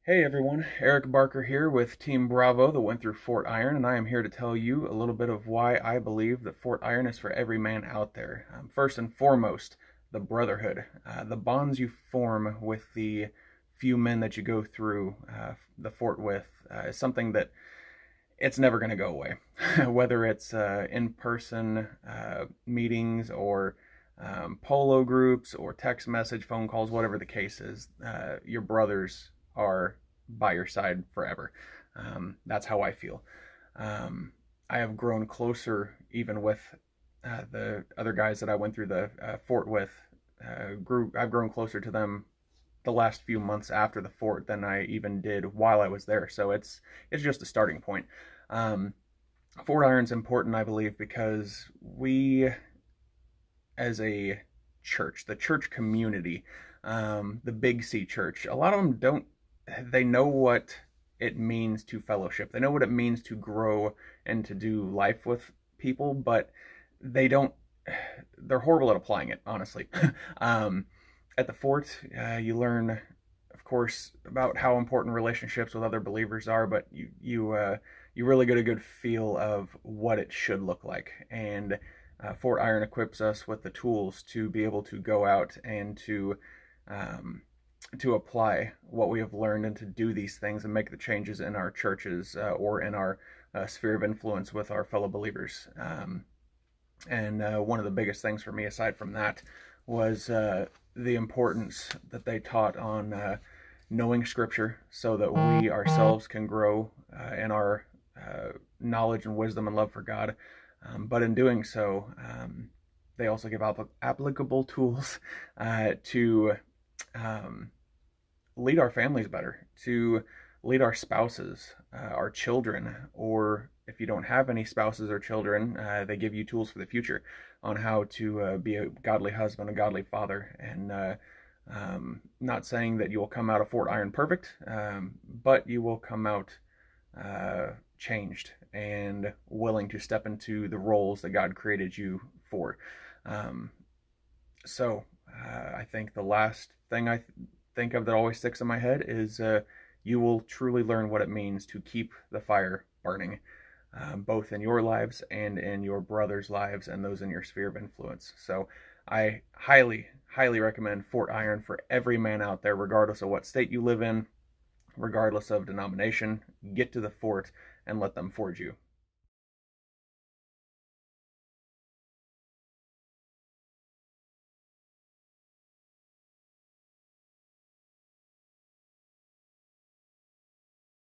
Hey everyone, Eric Barker here with Team Bravo that went through Fort Iron, and I am here to tell you a little bit of why I believe that Fort Iron is for every man out there. First and foremost, the brotherhood, the bonds you form with the few men that you go through the fort with is something that it's never going to go away. Whether it's in-person meetings or polo groups or text message, phone calls, whatever the case is, your brothers are by your side forever. That's how I feel. Um, I have grown closer even with the other guys that I went through the fort with. I've grown closer to them the last few months after the fort than I even did while I was there. So it's just a starting point. Um, Fort Iron's important, I believe, because we, as a church, the church community, the Big C church, a lot of them don't. They know what it means to fellowship. They know what it means to grow and to do life with people, but they don't. They're horrible at applying it, honestly. um, at the fort, you learn, of course, about how important relationships with other believers are, but you really get a good feel of what it should look like. And Fort Iron equips us with the tools to be able to go out and um, to apply what we have learned and to do these things and make the changes in our churches or in our sphere of influence with our fellow believers. And one of the biggest things for me, aside from that, was the importance that they taught on knowing Scripture so that we ourselves can grow in our knowledge and wisdom and love for God. But in doing so, they also give applicable tools to lead our families better, to lead our spouses, our children, or if you don't have any spouses or children, they give you tools for the future on how to be a godly husband, a godly father, and not saying that you will come out of Fort Iron perfect, but you will come out changed and willing to step into the roles that God created you for. Um, I think the last thing I think of that always sticks in my head is you will truly learn what it means to keep the fire burning, both in your lives and in your brothers' lives and those in your sphere of influence. So I highly recommend Fort Iron for every man out there, regardless of what state you live in, regardless of denomination. Get to the fort and let them forge you.